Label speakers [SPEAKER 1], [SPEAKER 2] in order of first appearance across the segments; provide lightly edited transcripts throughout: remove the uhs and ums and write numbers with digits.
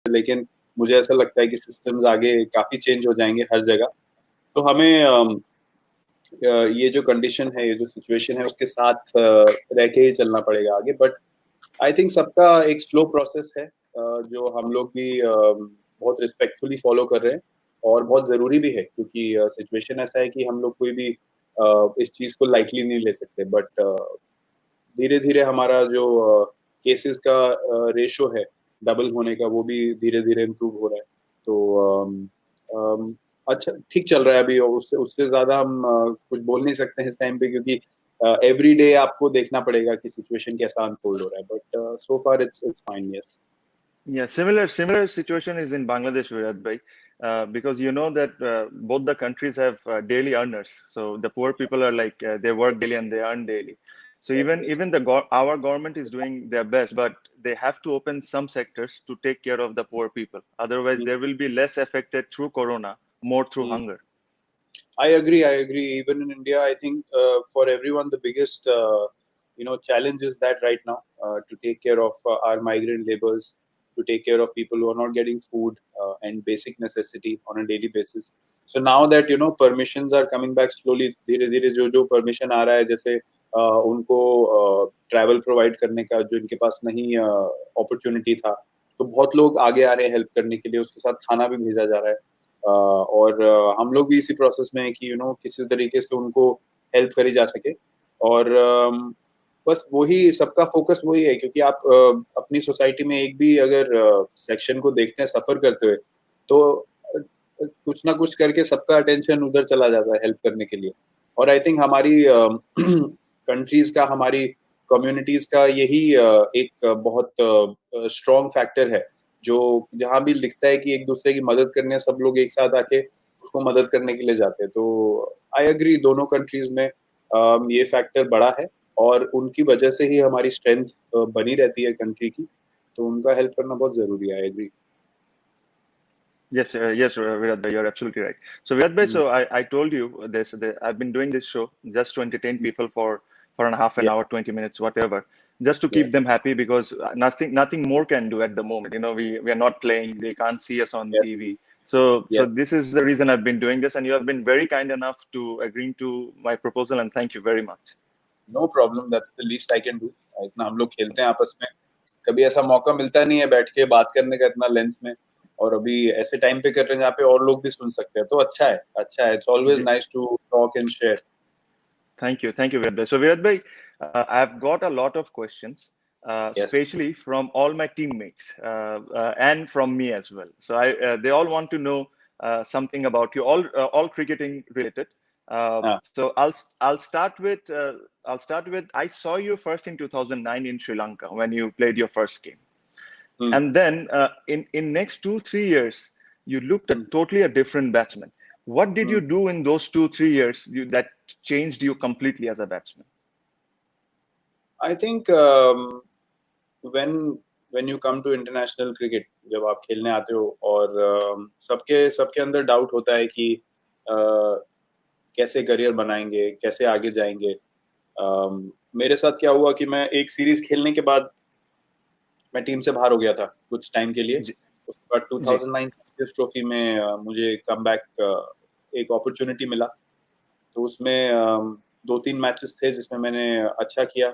[SPEAKER 1] लेकिन मुझे ऐसा लगता है कि सिस्टम्स आगे काफी चेंज हो जाएंगे हर जगह। तो हमें ये जो कंडीशन है, ये जो सिचुएशन है, उसके साथ रह के ही चलना पड़ेगा आगे। बट आई थिंक सबका एक स्लो प्रोसेस है जो हम लोग भी बहुत रिस्पेक्टफुली फॉलो कर रहे हैं, और बहुत जरूरी भी है, क्योंकि सिचुएशन ऐसा है कि हम लोग कोई भी इस चीज को लाइटली नहीं ले सकते। बट धीरे धीरे हमारा जो केसेस का रेशो है डबल होने का, वो भी धीरे धीरे इम्प्रूव हो रहा है। तो अच्छा, ठीक चल रहा है अभी, और उससे उससे ज्यादा हम कुछ बोल नहीं सकते हैं इस टाइम पे, क्योंकि एवरी डे आपको देखना पड़ेगा कि सिचुएशन कैसा अनफोल्ड हो रहा है। But so far it's fine, yes.
[SPEAKER 2] Yeah, similar situation is in Bangladesh, Virat bhai, because you know that both the countries have daily earners. So the poor people are like they work daily and they earn daily. So even our government is doing their best, but they have to open some sectors to take care of the poor people. Otherwise, there will be less affected through corona, more through hunger.
[SPEAKER 1] I agree. I agree. Even in India, I think for everyone, the biggest challenge is that right now to take care of our migrant laborers, to take care of people who are not getting food and basic necessity on a daily basis. So now that permissions are coming back slowly, धीरे धीरे जो permission आ रहा है, जैसे उनको travel provide करने का जो इनके पास नहीं opportunity था, तो बहुत लोग आगे आ रहे हैं हेल्प करने के लिए, उसके साथ खाना भी भेजा जा रहा है। और हम लोग भी इसी प्रोसेस में है कि किसी तरीके से उनको हेल्प करी जा सके। और बस वही सबका फोकस वही है, क्योंकि आप अपनी सोसाइटी में एक भी अगर सेक्शन को देखते हैं सफर करते हुए, तो कुछ ना कुछ करके सबका अटेंशन उधर चला जाता है हेल्प करने के लिए। और आई थिंक हमारी कंट्रीज का, हमारी कम्युनिटीज का यही एक बहुत स्ट्रॉन्ग फैक्टर है, जो जहाँ भी लिखता है कि एक दूसरे की मदद करने सब लोग एक साथ आके उसको मदद करने के लिए जाते हैं। तो आई एग्री, दोनों कंट्रीज में ये फैक्टर बड़ा है, और उनकी वजह से ही हमारी स्ट्रेंथ बनी रहती है कंट्री की। तो उनका हेल्प करना बहुत जरूरी है। I agree.
[SPEAKER 2] Yes, Virat bhai, you're absolutely right. So Virat bhai, so I told you this. I've been doing this show just to entertain people for and a half an
[SPEAKER 1] Yeah,
[SPEAKER 2] hour, 20 minutes, whatever, just to
[SPEAKER 1] yeah,
[SPEAKER 2] keep them happy because nothing more can do at the moment. You know, we are not playing. They can't see us on
[SPEAKER 1] yeah,
[SPEAKER 2] TV. So
[SPEAKER 1] yeah.
[SPEAKER 2] this is the reason I've been doing this, and you have been very kind enough to agreeing to my proposal, and thank you very much.
[SPEAKER 1] No problem, that's the least I can do. इतना हम लोग खेलते हैं आपस में, कभी ऐसा मौका मिलता नहीं है बैठ के बात करने का इतना लेंथ में, और अभी ऐसे टाइम पे कर रहे हैं जहाँ पे और लोग भी सुन सकते हैं, तो अच्छा है, अच्छा है। It's always nice to talk and share.
[SPEAKER 2] Thank you, Virat bhai. So Virat bhai, I've got a lot of questions,
[SPEAKER 1] yes,
[SPEAKER 2] especially from all my teammates and from me as well. So they all want to know something about you, all cricketing related.
[SPEAKER 1] हाँ,
[SPEAKER 2] So I'll start with I saw you first in 2009 in Sri Lanka when you played your first game, and then in next 2-3 years you looked at totally a different batsman. What did you do in those 2-3 years that changed you completely as a batsman?
[SPEAKER 1] I think when when you come to international cricket, जब आप खेलने आते हो, और सबके सबके अंदर doubt होता है कि कैसे करियर बनाएंगे, कैसे आगे जाएंगे। मेरे साथ क्या हुआ कि मैं एक सीरीज खेलने के बाद मैं टीम से बाहर हो गया था कुछ टाइम के लिए।
[SPEAKER 2] जी,
[SPEAKER 1] उसके बाद
[SPEAKER 2] जी,
[SPEAKER 1] 2009 चैंपियंस ट्रॉफी में मुझे कम बैक एक अपॉर्चुनिटी मिला। तो उसमें 2-3 मैचेस थे जिसमें मैंने अच्छा किया।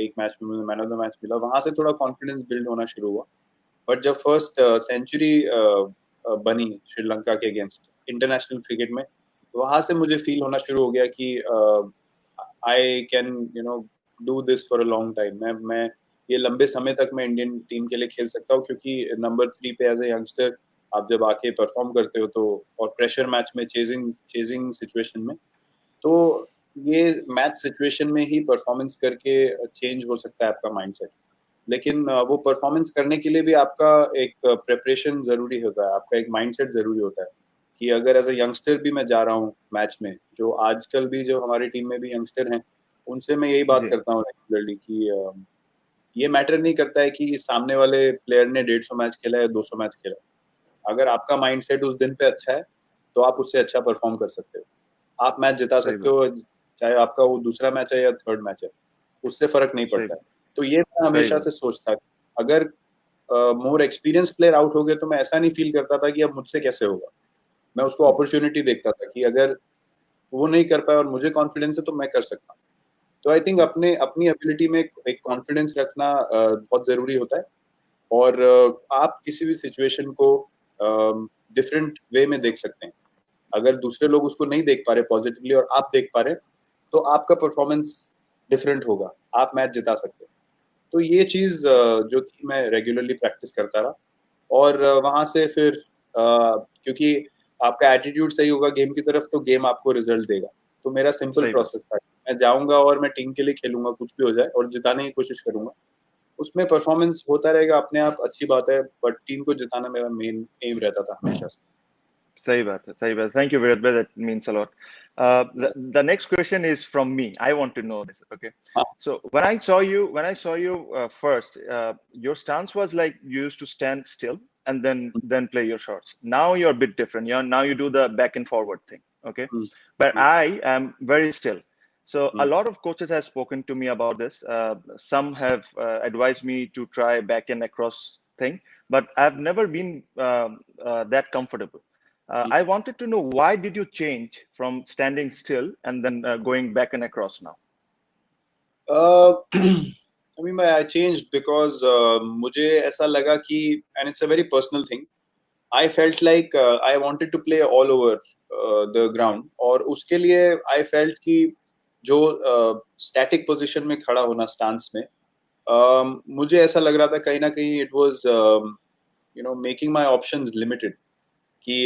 [SPEAKER 1] एक मैच में मुझे मैन ऑफ द मैच मिला, वहां से थोड़ा कॉन्फिडेंस बिल्ड होना शुरू हुआ। बट जब फर्स्ट सेंचुरी बनी श्रीलंका के अगेंस्ट इंटरनेशनल क्रिकेट में, तो वहां से मुझे फील होना शुरू हो गया कि I can do this for a long time. मैं ये लंबे समय तक मैं इंडियन टीम के लिए खेल सकता हूँ, क्योंकि नंबर 3 पे एज ए यंगस्टर आप जब आके परफॉर्म करते हो, तो और प्रेशर मैच में, चेजिंग चेजिंग सिचुएशन में, तो ये मैच सिचुएशन में ही परफॉर्मेंस करके चेंज हो सकता है आपका माइंडसेट। लेकिन वो परफॉर्मेंस करने के लिए भी आपका एक प्रिपरेशन जरूरी होता है, आपका एक माइंडसेट जरूरी होता है। कि अगर एज अ यंगस्टर भी मैं जा रहा हूँ मैच में, जो आजकल भी जो हमारी टीम में भी यंगस्टर हैं, उनसे मैं यही बात
[SPEAKER 2] जी,
[SPEAKER 1] करता हूँ रेगुलरली कि ये मैटर नहीं करता है कि सामने वाले प्लेयर ने 150 मैच खेला है या 200 मैच खेला है। अगर आपका माइंडसेट उस दिन पे अच्छा है, तो आप उससे अच्छा परफॉर्म कर सकते हो, आप मैच जिता
[SPEAKER 2] सही
[SPEAKER 1] सकते
[SPEAKER 2] बात,
[SPEAKER 1] हो, चाहे आपका वो दूसरा मैच है या थर्ड मैच है, उससे फर्क नहीं
[SPEAKER 2] सही
[SPEAKER 1] पड़ता है।
[SPEAKER 2] बात,
[SPEAKER 1] तो ये मैं
[SPEAKER 2] सही
[SPEAKER 1] हमेशा
[SPEAKER 2] बात,
[SPEAKER 1] से सोचता, अगर मोर एक्सपीरियंस प्लेयर आउट हो गए तो मैं ऐसा नहीं फील करता था कि अब मुझसे कैसे होगा। मैं उसको अपॉर्चुनिटी देखता था कि अगर वो नहीं कर पाए और मुझे कॉन्फिडेंस है तो मैं कर सकता हूँ। तो आई थिंक अपने अपनी एबिलिटी में एक कॉन्फिडेंस रखना बहुत जरूरी होता है। और आप किसी भी सिचुएशन को डिफरेंट वे में देख सकते हैं। अगर दूसरे लोग उसको नहीं देख पा रहे पॉजिटिवली और आप देख पा रहे तो आपका परफॉर्मेंस डिफरेंट होगा, आप मैच जिता सकते हैं। तो ये चीज जो थी मैं रेगुलरली प्रैक्टिस करता रहा। और वहां से फिर क्योंकि आपका एटीट्यूड सही होगा गेम की तरफ तो गेम आपको रिजल्ट देगा। तो मेरा सिंपल
[SPEAKER 2] सही बात।
[SPEAKER 1] प्रोसेस था, मैं जाऊंगा और मैं टीम के लिए खेलूंगा, कुछ भी हो जाए और जिताने की कोशिश करूंगा। उसमें परफॉर्मेंस होता रहेगा अपने आप, अच्छी बात है, बट टीम को जिताना मेरा मेन एम रहता था हमेशा से।
[SPEAKER 2] सही बात है, सही बात। Thank you, Virat bhai. That means a lot. The next question is from me. I want to know this. Okay.
[SPEAKER 1] हाँ
[SPEAKER 2] So when I saw you first, your stance was like you used to stand still and then play your shots. Now you're a bit different. Now you do the back and forward thing. Okay.
[SPEAKER 1] Hmm,
[SPEAKER 2] But
[SPEAKER 1] hmm,
[SPEAKER 2] I am very still. So a
[SPEAKER 1] hmm,
[SPEAKER 2] lot of coaches have spoken to me about this. Some have advised me to try back and across thing, but I've never been that comfortable.
[SPEAKER 1] Hmm.
[SPEAKER 2] I wanted to know why did you change from standing still and then going back and across now?
[SPEAKER 1] I mean, I changed because मुझे ऐसा लगा कि and it's a very personal thing. I felt like I wanted to play all over the ground और उसके लिए I felt कि जो static position में खड़ा होना stance में मुझे ऐसा लग रहा था कहीं ना कहीं it was making my options limited कि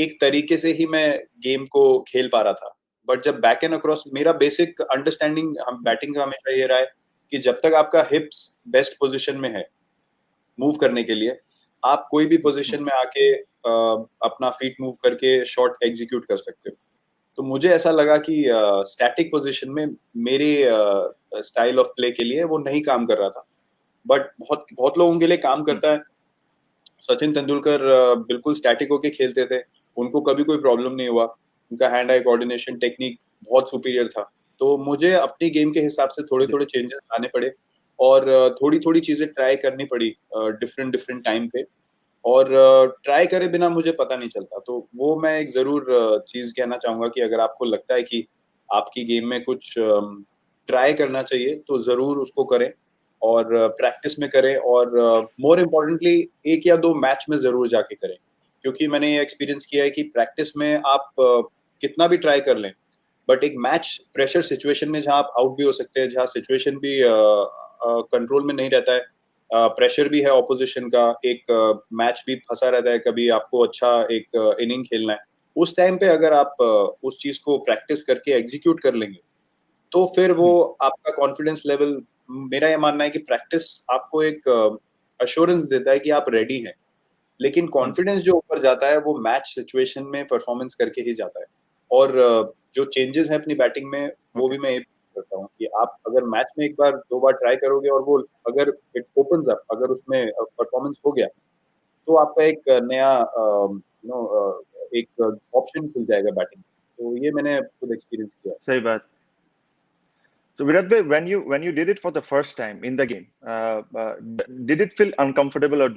[SPEAKER 1] एक तरीके से ही मैं गेम को खेल पा रहा था। बट जब बैक एंड अक्रॉस मेरा बेसिक अंडरस्टैंडिंग हम बैटिंग का हमेशा ये रहा है कि जब तक आपका हिप्स बेस्ट पोजीशन में है मूव करने के लिए, आप कोई भी पोजीशन में आके अपना फीट मूव करके शॉट एग्जीक्यूट कर सकते हो। तो मुझे ऐसा लगा कि स्टैटिक पोजीशन में मेरे स्टाइल ऑफ प्ले के लिए वो नहीं काम कर रहा था। बट बहुत बहुत लोगों के लिए काम करता है। सचिन तेंदुलकर बिल्कुल स्टैटिक होके खेलते थे, उनको कभी कोई प्रॉब्लम नहीं हुआ, उनका हैंड आई कोऑर्डिनेशन टेक्निक बहुत सुपीरियर था। तो मुझे अपनी गेम के हिसाब से थोड़े थोड़े चेंजेस लाने पड़े और थोड़ी थोड़ी चीजें ट्राई करनी पड़ी डिफरेंट डिफरेंट टाइम पे। और ट्राई करे बिना मुझे पता नहीं चलता। तो वो मैं एक जरूर चीज कहना चाहूंगा कि अगर आपको लगता है कि आपकी गेम में कुछ ट्राई करना चाहिए तो जरूर उसको करें और प्रैक्टिस में करें और मोर इम्पोर्टेंटली एक या दो मैच में जरूर जाके करें। क्योंकि मैंने ये एक्सपीरियंस किया है कि प्रैक्टिस में आप कितना भी ट्राई कर लें, बट एक मैच प्रेशर सिचुएशन में जहां आप आउट भी हो सकते हैं, जहां सिचुएशन भी कंट्रोल में नहीं रहता है, प्रेशर भी है ऑपोजिशन का, एक मैच भी फंसा रहता है, कभी आपको अच्छा एक इनिंग खेलना है, उस टाइम पे अगर आप उस चीज को प्रैक्टिस करके एग्जीक्यूट कर लेंगे तो फिर वो आपका कॉन्फिडेंस लेवल, मेरा ये मानना है कि प्रैक्टिस आपको एक अश्योरेंस देता है कि आप रेडी हैं। लेकिन कॉन्फिडेंस जो ऊपर जाता है वो मैच सिचुएशन में परफॉर्मेंस करके ही जाता है। और जो चेंजेस हैं अपनी बैटिंग में वो
[SPEAKER 2] Okay.
[SPEAKER 1] भी मैं ये करता हूँ कि आप अगर मैच में एक बार दो बार ट्राई करोगे और वो अगर इट ओपन्स अप, अगर उसमें परफॉर्मेंस हो गया तो आपका एक नया एक ऑप्शन खुल जाएगा बैटिंग। तो ये मैंने खुद एक्सपीरियंस किया है।
[SPEAKER 2] सही बात। So Virat bhai, when you did it for the first time in the game, did it feel uncomfortable or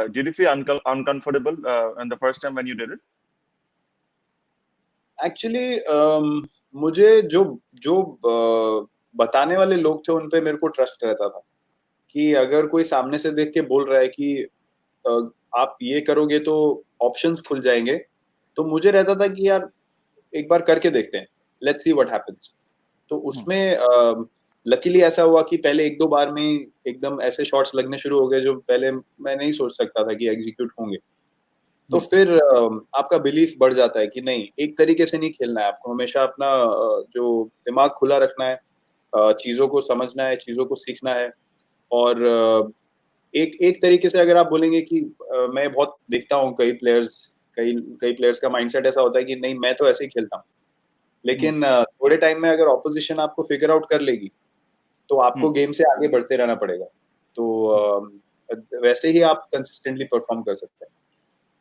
[SPEAKER 2] did you feel uncomfortable in the first time when you did it?
[SPEAKER 1] Actually मुझे जो जो बताने वाले लोग थे उन पे मेरे को ट्रस्ट रहता था कि अगर कोई सामने से देख के बोल रहा है कि अ, आप ये करोगे तो ऑप्शंस खुल जाएंगे, तो मुझे रहता था कि यार एक बार करके देखते हैं, लेट्स सी व्हाट हैपेंस। तो उसमें लकीली ऐसा हुआ कि पहले एक दो बार में ही एकदम ऐसे शॉट्स लगने शुरू हो गए जो पहले मैं नहीं सोच सकता था कि एग्जीक्यूट होंगे। तो फिर आपका बिलीफ बढ़ जाता है कि नहीं, एक तरीके से नहीं खेलना है, आपको हमेशा अपना जो दिमाग खुला रखना है, चीजों को समझना है, चीजों को सीखना है। और एक एक तरीके से अगर आप बोलेंगे कि मैं बहुत देखता हूँ कई कई प्लेयर्स का माइंडसेट ऐसा होता है कि नहीं मैं तो ऐसे ही खेलता हूँ। लेकिन थोड़े टाइम में अगर ऑपोजिशन आपको फिगर आउट कर लेगी तो आपको गेम से आगे बढ़ते रहना पड़ेगा। तो वैसे ही आप कंसिस्टेंटली परफॉर्म कर सकते हैं।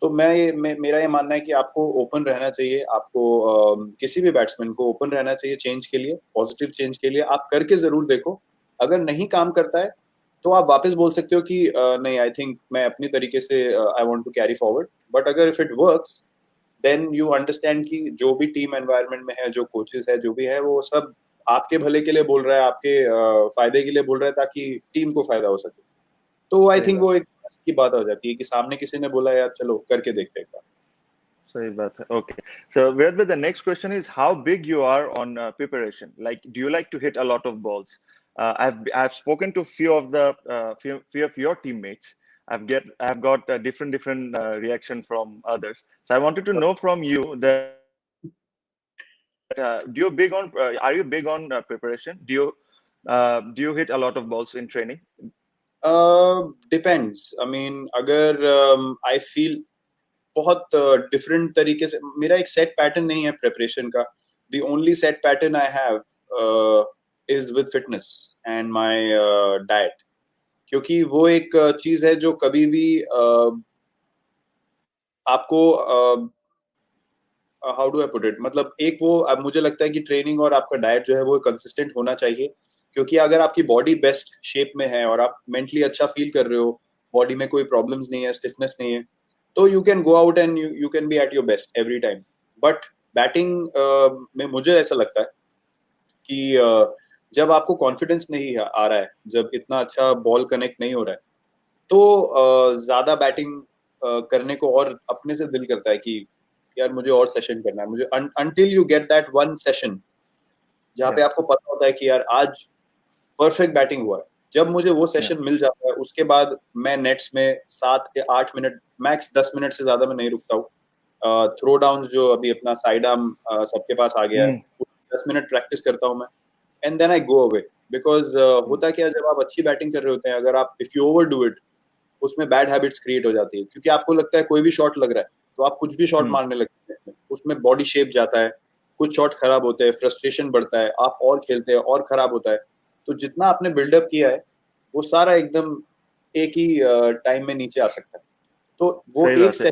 [SPEAKER 1] तो मेरा ये मानना है कि आपको ओपन रहना चाहिए, आपको किसी भी बैट्समैन को ओपन रहना चाहिए चेंज के लिए, पॉजिटिव चेंज के लिए। आप करके जरूर देखो, अगर नहीं काम करता है तो आप वापस बोल सकते हो कि नहीं, आई थिंक मैं अपनी तरीके से I want to carry forward. But अगर if it works, then you understand कि जो भी टीम एनवायरनमेंट में है, जो कोचेस है, जो भी है, वो सब आपके भले के लिए बोल रहा है, आपके फायदे के लिए बोल रहा है, ताकि टीम को फायदा हो सके। तो आई
[SPEAKER 2] सही
[SPEAKER 1] थिंक
[SPEAKER 2] बात
[SPEAKER 1] वो एक की बात हो जाती है कि सामने किसी ने बोला यार चलो करके देखते हैं एक बार।
[SPEAKER 2] सही बात है. Okay. So Vedant, the next question is how big you are on preparation. Like, do you like to hit a lot of balls? I've spoken to few of the few of your teammates. I've got different reaction from others. So I wanted to know from you that do you big on are you big on preparation? Do you hit a lot of balls in training?
[SPEAKER 1] Depends, I mean अगर I feel बहुत different तरीके से, मेरा एक set pattern नहीं है preparation का। The only set pattern I have is with fitness and my diet, क्योंकि वो एक चीज है जो कभी भी आपको how do I put it, मतलब एक वो अब मुझे लगता है कि ट्रेनिंग और आपका डाइट जो है वो कंसिस्टेंट होना चाहिए। क्योंकि अगर आपकी बॉडी बेस्ट शेप में है और आप मेंटली अच्छा फील कर रहे हो, बॉडी में कोई प्रॉब्लम्स नहीं है, स्टिफनेस नहीं है, तो you can go out and you can be at your best every time. But batting में मुझे ऐसा लगता है कि जब आपको कॉन्फिडेंस नहीं आ रहा है, जब इतना अच्छा बॉल कनेक्ट नहीं हो रहा है, तो ज्यादा बैटिंग करने को और अपने से दिल करता है कि यार मुझे और सेशन करना है। मुझे until you get that one session जहाँ पे
[SPEAKER 2] Yeah.
[SPEAKER 1] आपको पता होता है कि यार आज परफेक्ट बैटिंग हुआ है, जब मुझे वो
[SPEAKER 2] Yeah.
[SPEAKER 1] सेशन मिल जाता है, उसके बाद मैं नेट्स में 7 या 8 मिनट, मैक्स 10 मिनट से ज्यादा मैं नहीं रुकता हूँ। थ्रो डाउन जो अभी अपना साइड आर्म सबके पास आ गया है, 10 मिनट प्रैक्टिस करता हूँ मैं, and then I go away. Because होता क्या है, जब आप अच्छी बैटिंग कर रहे होते हैं, अगर आप if you over do it, उसमें बैड हैबिट्स क्रिएट हो जाती है। क्योंकि आपको लगता है कोई भी शॉट लग रहा है तो आप कुछ भी शॉट मारने लगते हैं, उसमें बॉडी शेप जाता है, कुछ शॉट खराब होते हैं, फ्रस्ट्रेशन बढ़ता है, आप और खेलते हैं और खराब होता है। तो जितना आपने बिल्डअप किया है वो सारा एकदम एक ही टाइम में नीचे आ सकता है। तो वो
[SPEAKER 2] सही
[SPEAKER 1] एक
[SPEAKER 2] बात है.
[SPEAKER 1] सेशन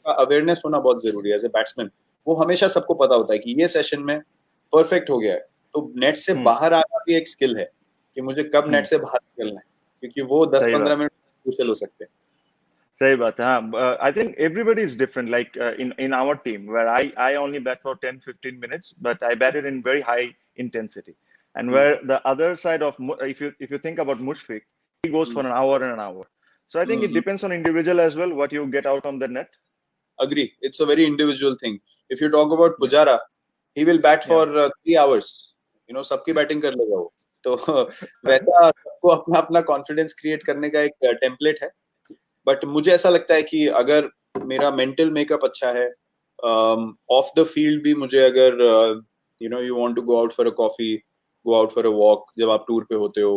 [SPEAKER 1] का अवेयरनेस होना बहुत जरूरी है एज ए बैट्समैन। वो हमेशा सबको पता होता है कि ये सेशन में परफेक्ट हो गया है, तो नेट से बाहर आना भी एक स्किल है कि मुझे कब नेट से बाहर निकलना है, क्योंकि वो दस
[SPEAKER 2] सही
[SPEAKER 1] पंद्रह
[SPEAKER 2] बात.
[SPEAKER 1] मिनट क्रूशियल हो सकते हैं।
[SPEAKER 2] सही बात है. हाँ, I think everybody is different. Like in our team, where I only bat for 10-15 minutes, but I batted in very high intensity. And where the other side of if you think about Mushfiq, he goes for an hour and an hour. So I think it depends on individual as well what you get out on the net.
[SPEAKER 1] Agree, it's a very individual thing. If you talk about Pujara, he will bat for 3 hours, you know, सबकी batting कर लेगा वो। तो वैसा सबको अपना अपना confidence create करने का एक टेम्पलेट है। बट मुझे ऐसा लगता है कि अगर मेरा मेंटल मेकअप अच्छा है, ऑफ द फील्ड भी मुझे अगर you know you want to go out for a coffee, go out for a walk, जब आप टूर पे होते हो,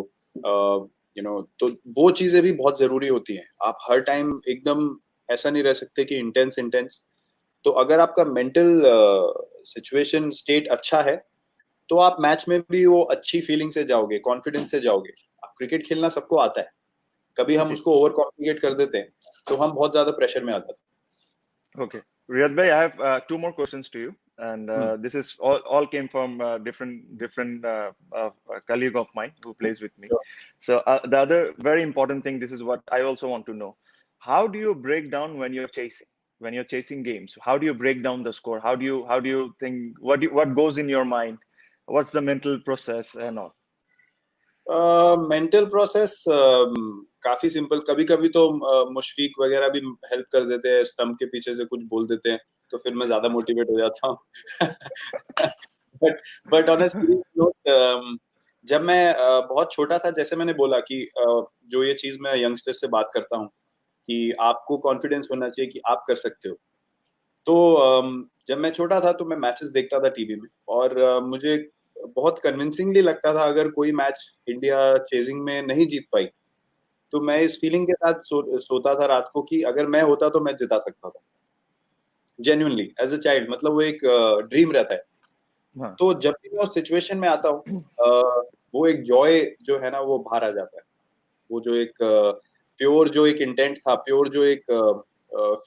[SPEAKER 1] यू नो, तो वो चीजें भी बहुत जरूरी होती हैं। आप हर टाइम एकदम ऐसा नहीं रह सकते कि इंटेंस इंटेंस। तो अगर आपका मेंटल सिचुएशन स्टेट अच्छा है, तो आप मैच में भी वो अच्छी फीलिंग से जाओगे, कॉन्फिडेंस से जाओगे। आप क्रिकेट खेलना सबको आता है, कभी हम
[SPEAKER 2] जी.
[SPEAKER 1] उसको ओवर कॉम्प्लिकेट कर देते हैं, तो हम बहुत ज्यादा प्रेशर में आ जाते
[SPEAKER 2] Okay. Riyad bhai, I have two more questions to you, and
[SPEAKER 1] हैं।
[SPEAKER 2] this is all came from different colleague of mine who plays with me.
[SPEAKER 1] Sure.
[SPEAKER 2] So the other very important thing, this is what I also want to know: how do you break down when you're chasing games? How do you break down the score? How do you think? What goes in your mind? What's the mental process and all?
[SPEAKER 1] Mental process काफी simple. कभी कभी तो मुशफीक वगैरह भी help कर देते हैं, stump के पीछे से कुछ बोल देते हैं, तो फिर मैं ज्यादा मोटिवेट हो जाता हूँ। But but on a serious note, जब मैं बहुत छोटा था, जैसे मैंने बोला कि जो ये चीज मैं यंगस्टर से बात करता हूँ कि आपको कॉन्फिडेंस होना चाहिए कि आप कर सकते हो। तो जब मैं छोटा था तो मैं मैचेस देखता था टीवी में, और मुझे बहुत कन्विंसिंगली लगता था अगर कोई मैच इंडिया चेजिंग में नहीं जीत पाई, तो मैं इस फीलिंग के साथ सोता था रात को कि अगर मैं होता तो मैं जिता सकता था। जेन्युइनली एज अ चाइल्ड, मतलब वो एक ड्रीम रहता है।
[SPEAKER 2] हाँ.
[SPEAKER 1] तो जब भी मैं उस सिचुएशन में आता हूँ, वो एक जॉय जो है ना वो बाहर आ जाता है। वो जो एक प्योर जो एक इंटेंट था, प्योर जो एक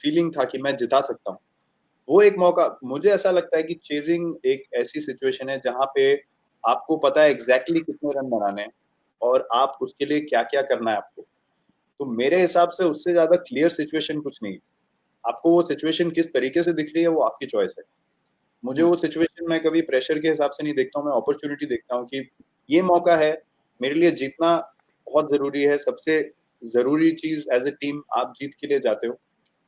[SPEAKER 1] फीलिंग था कि मैं जिता सकता हूँ, वो एक मौका। मुझे ऐसा लगता है कि चेजिंग एक ऐसी सिचुएशन है जहां पे आपको पता है एग्जैक्टली कितने रन बनाने हैं, और आप उसके लिए क्या क्या करना है आपको। तो मेरे हिसाब से उससे ज्यादा क्लियर सिचुएशन कुछ नहीं है। आपको वो सिचुएशन किस तरीके से दिख रही है वो आपकी चॉइस है। मुझे वो सिचुएशन में कभी प्रेशर के हिसाब से नहीं देखता हूँ, मैं अपॉर्चुनिटी देखता हूँ कि ये मौका है मेरे लिए, जीतना बहुत जरूरी है। सबसे जरूरी चीज एज ए टीम, आप जीत के लिए जाते हो,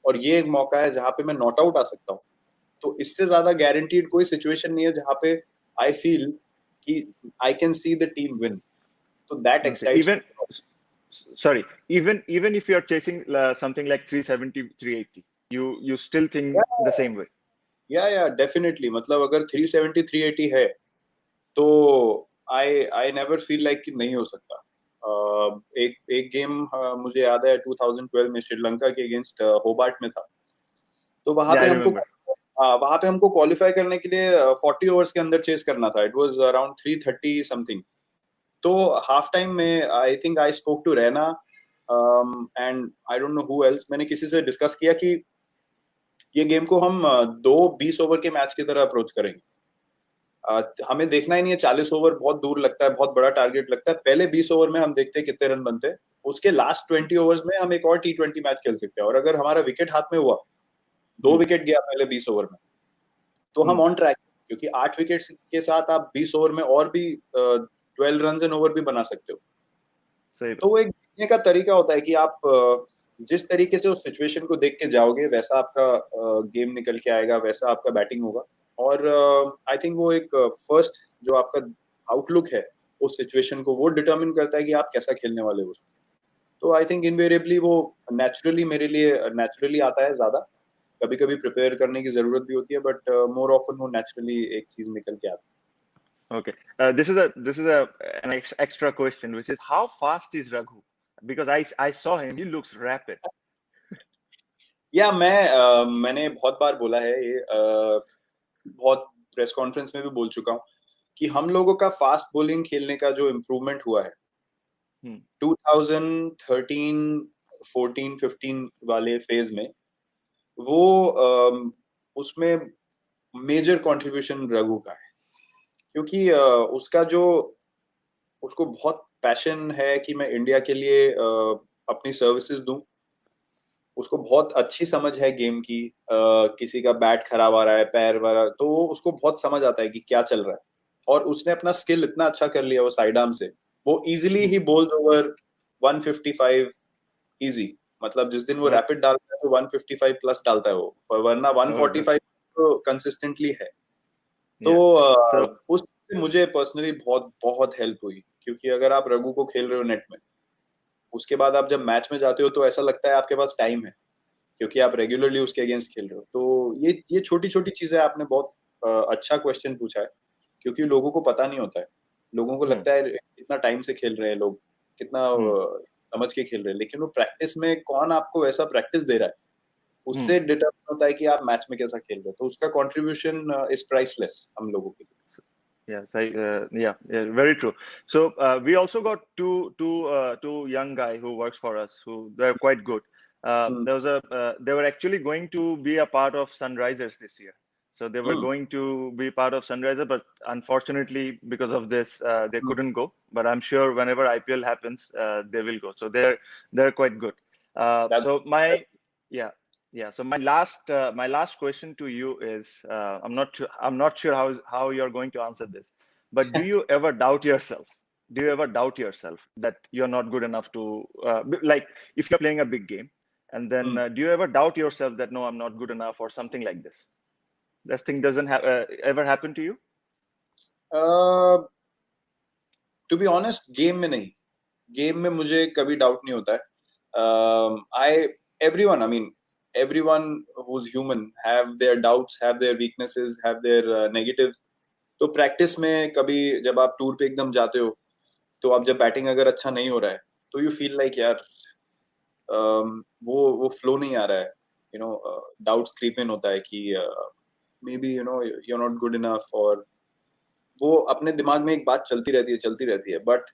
[SPEAKER 1] और ये एक मौका है जहाँ पे मैं नॉट आउट आ सकता हूँ। तो इससे ज्यादा गारंटीड कोई सिचुएशन नहीं है जहाँ पे आई फील कि I can see the team win. तो that
[SPEAKER 2] Okay.
[SPEAKER 1] Excites
[SPEAKER 2] Even, sorry, even if you're chasing something like 370, 380, you still think the same way.
[SPEAKER 1] या डेफिनेटली, मतलब अगर 370 380 है तो आई नेवर फील लाइक कि नहीं हो सकता। एक एक गेम मुझे याद है 2012 में श्रीलंका के अगेंस्ट होबार्ट में था। तो
[SPEAKER 2] Yeah, I remember.
[SPEAKER 1] वहां पे हमको क्वालिफाई करने के लिए 40 ओवर्स के अंदर चेस करना था। It was around 330 something. तो हाफ टाइम में I think I spoke to Raina and I don't know who else, मैंने किसी से डिस्कस किया कि ये गेम को हम दो 20 ओवर के मैच की तरह अप्रोच करेंगे। हमें देखना ही नहीं है 40 ओवर बहुत दूर लगता है, बहुत बड़ा टारगेट लगता है। पहले 20 ओवर में हम देखते हैं कितने रन बनते हैं, उसके लास्ट 20 ओवर्स में हम एक और T20 मैच खेल सकते हैं। और अगर हमारा विकेट हाथ में हुआ, 2 विकेट गया पहले 20 ओवर में, तो हम ऑन ट्रैक, क्योंकि 8 विकेट के साथ आप 20 ओवर में और भी 12 रन एन ओवर भी बना सकते हो।
[SPEAKER 2] सही
[SPEAKER 1] तो
[SPEAKER 2] बात।
[SPEAKER 1] वो एक देखने का तरीका होता है कि आप जिस तरीके से उस सिचुएशन को देख के जाओगे वैसा आपका गेम निकल के आएगा, वैसा आपका बैटिंग होगा। और आई थिंक वो एक फर्स्ट जो आपका आउटलुक है उस सिचुएशन को, वो डिटरमिन करता है कि आप कैसा खेलने वाले हो। तो आई थिंक इनवेरिएबली वो नेचुरली मेरे लिए नेचुरली आता है ज्यादा। कभी कभी प्रिपेयर करने की जरूरत भी होती है, बट मोर ऑफन वो नेचुरली एक चीज निकल के आती है।
[SPEAKER 2] Okay. This is an extra question, which is how fast is Raghu? Because I saw him. He looks rapid.
[SPEAKER 1] या मैंने बहुत बार बोला है ये, बहुत प्रेस कॉन्फ्रेंस में भी बोल चुका हूँ कि हम लोगों का फास्ट बॉलिंग खेलने का जो इम्प्रूवमेंट हुआ है 2013 14 15 वाले फेज में, वो उसमें मेजर कंट्रीब्यूशन रघु का है। क्योंकि उसको बहुत पैशन है कि मैं इंडिया के लिए अपनी सर्विसेज दूं। उसको बहुत अच्छी समझ है गेम की, किसी का बैट खराब आ रहा है, पैर वाला, तो उसको बहुत समझ आता है कि क्या चल रहा है। और उसने अपना स्किल इतना अच्छा कर लिया वो साइड आर्म से, वो इजीली ही बोल्स ओवर 155 इजी। मतलब जिस दिन वो
[SPEAKER 2] Okay.
[SPEAKER 1] रैपिड डालता है तो 155 प्लस डालता है वो, वरना
[SPEAKER 2] Oh, good.
[SPEAKER 1] 145 तो कंसिस्टेंटली है। तो
[SPEAKER 2] Yeah. So,
[SPEAKER 1] उससे मुझे पर्सनली बहुत बहुत हेल्प हुई, क्योंकि अगर आप रघु को खेल रहे हो नेट में, उसके बाद आप जब मैच में जाते हो तो ऐसा लगता है आपके पास टाइम है, क्योंकि आप रेगुलरली उसके अगेंस्ट खेल रहे हो। तो ये छोटी छोटी चीजें आपने बहुत अच्छा क्वेश्चन पूछा है, क्योंकि लोगों को पता नहीं होता है। लोगों को
[SPEAKER 2] hmm,
[SPEAKER 1] लगता है कितना टाइम से खेल रहे हैं लोग, कितना
[SPEAKER 2] hmm,
[SPEAKER 1] समझ के खेल रहे हैं, लेकिन वो प्रैक्टिस में कौन आपको वैसा प्रैक्टिस दे रहा है,
[SPEAKER 2] hmm.
[SPEAKER 1] उससे डिटरमिन होता है कि आप मैच में कैसा खेल रहे हो। तो उसका कंट्रीब्यूशन इज प्राइसलेस हम लोगों के लिए।
[SPEAKER 2] Yeah, yeah, very true. So we also got two young guy who works for us who they're quite good.
[SPEAKER 1] Hmm,
[SPEAKER 2] They were actually going to be a part of Sunrisers this year. So they were
[SPEAKER 1] hmm,
[SPEAKER 2] going to be part of Sunriser, but unfortunately because of this they
[SPEAKER 1] hmm,
[SPEAKER 2] couldn't go. But I'm sure whenever IPL happens, they will go. So they're quite good.
[SPEAKER 1] that's-
[SPEAKER 2] So my yeah. Yeah. So my last question to you is I'm not sure how you're going to answer this, but do you ever doubt yourself? Do you ever doubt yourself that you're not good enough to like if you're playing a big game, and then
[SPEAKER 1] hmm,
[SPEAKER 2] do you ever doubt yourself that no, I'm not good enough or something like this? This thing doesn't ever happen to you?
[SPEAKER 1] To be honest, game में नहीं। Game में मुझे कभी doubt नहीं होता है। I everyone, I mean everyone who's human have their doubts, have their weaknesses, have their negatives। तो practice में कभी जब आप टूर पे एकदम जाते हो, तो आप जब बैटिंग अगर अच्छा नहीं हो रहा है तो यू फील लाइक यार वो फ्लो नहीं आ रहा है, you know, doubts creep in होता है कि maybe you know you are not good enough. और वो अपने दिमाग में एक बात चलती रहती है। But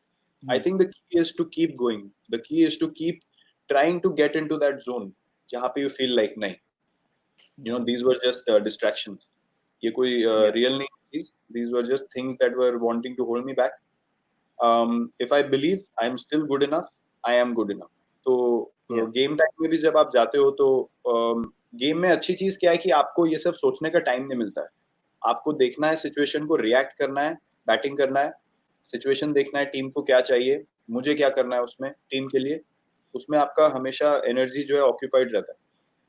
[SPEAKER 1] I
[SPEAKER 2] Hmm.
[SPEAKER 1] think the key is to keep going. The key is to keep trying to get into that zone जहाँ पे you feel like नहीं, you know, these were just distractions. ये कोई
[SPEAKER 2] Yeah.
[SPEAKER 1] real नहीं चीज, these were just things that were wanting to hold me back. if I believe I am still good enough, I am good enough. तो game time में भी जब आप जाते हो तो गेम में अच्छी चीज क्या है कि आपको ये सब सोचने का टाइम नहीं मिलता है. आपको देखना है सिचुएशन को, रिएक्ट करना है, बैटिंग करना है, सिचुएशन देखना है, टीम को क्या चाहिए, मुझे क्या करना है उसमें टीम के लिए. उसमें आपका हमेशा एनर्जी जो है ऑक्यूपाइड रहता है.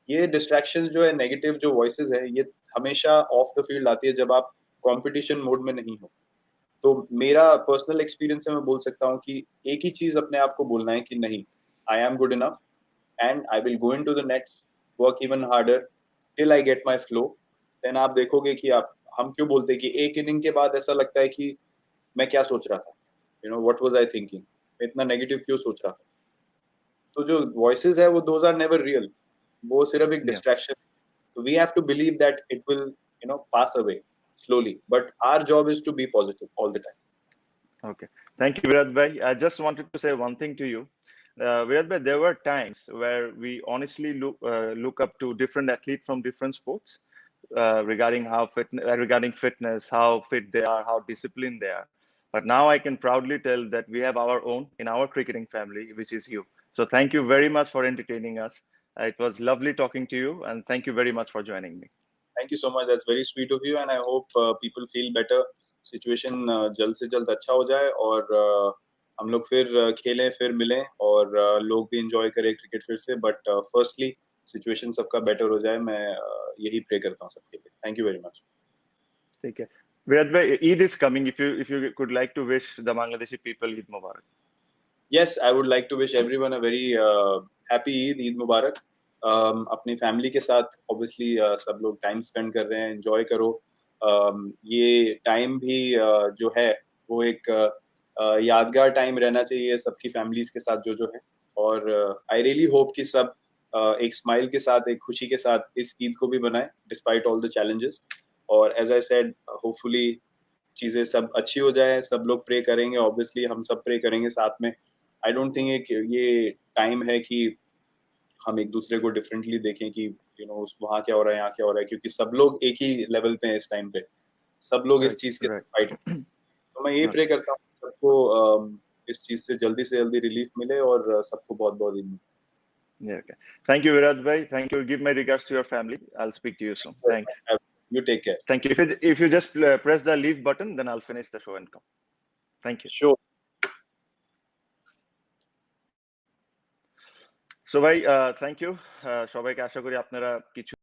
[SPEAKER 1] ये डिस्ट्रैक्शंस जो है, नेगेटिव जो वॉइसेस है, ये हमेशा ऑफ द फील्ड आती है जब आप कंपटीशन मोड में नहीं हो. तो मेरा पर्सनल एक्सपीरियंस है, मैं बोल सकता हूँ कि एक ही चीज अपने आप को बोलना है कि नहीं, I am good enough and I will go into the nets, work even harder till I get my flow. Then आप देखोगे कि आप, हम क्यों बोलते हैं कि एक इनिंग के बाद ऐसा लगता है कि मैं क्या सोच रहा था, व्हाट वाज आई थिंकिंग, मैं इतना नेगेटिव क्यों सोच रहा था. तो जो वॉइसेस है वो दोज आर नेवर रियल, वो सिर्फ एक distraction. So we have to believe that it will, pass away slowly. But our job is to be positive all the time.
[SPEAKER 2] Okay. Thank you, Virat Bhai. I just wanted to say one thing to you. Virat Bhai, there were times where we honestly look up to different athletes from different sports regarding fitness, how fit they are, how disciplined they are. But now I can proudly tell that we have our own in our cricketing family, which is you. So thank you very much for entertaining us. It was lovely talking to you, and thank you very much for joining me.
[SPEAKER 1] Thank you so much. That's very sweet of you, and I hope people feel better. Situation जल्द से जल्द अच्छा हो जाए और हम लोग फिर खेलें, फिर मिलें और लोग भी enjoy करें क्रिकेट फिर से. But firstly, situation सबका better हो जाए. मैं यही pray करता हूँ सबके लिए. Thank you very much.
[SPEAKER 2] ठीक है. Virat bhai, Eid is coming. If you could like to wish the Bangladeshi people Eid Mubarak.
[SPEAKER 1] Yes, I would like to wish everyone a very happy Eid Mubarak. अपनी family के साथ obviously सब लोग time spend कर रहे हैं, enjoy करो. ये टाइम भी जो है वो एक यादगार टाइम रहना चाहिए सबकी फैमिलीज के साथ जो है. और आई रियली होप कि सब एक स्माइल के साथ, एक खुशी के साथ इस ईद को भी बनाए डिस्पाइट ऑल द चैलेंजेस. और एज आई सेड, होपफुली चीजें सब अच्छी हो जाए. सब लोग प्रे करेंगे, ऑब्वियसली हम सब प्रे करेंगे साथ में. आई डोंट थिंक ये टाइम है कि हम एक दूसरे को डिफरेंटली देखें कि वहाँ क्या हो रहा है, यहाँ क्या हो रहा है, क्योंकि सब लोग एक ही लेवल पे हैं इस टाइम पे. सब लोग इस चीज के फाइट. तो मैं ये प्रे करता हूँ सबको इस चीज से जल्दी रिलीफ मिले और सबको बहुत बहुत Eid.
[SPEAKER 2] Yeah, okay. Thank you, Virat bhai. Thank you. Give my regards to your family. I'll speak to you soon. Thanks.
[SPEAKER 1] You take care.
[SPEAKER 2] Thank you. If you just press the leave button, then I'll finish the show and come. Thank you.
[SPEAKER 1] Sure.
[SPEAKER 2] So bhai, thank you. সবাইকে আশা করি আপনারা কিছু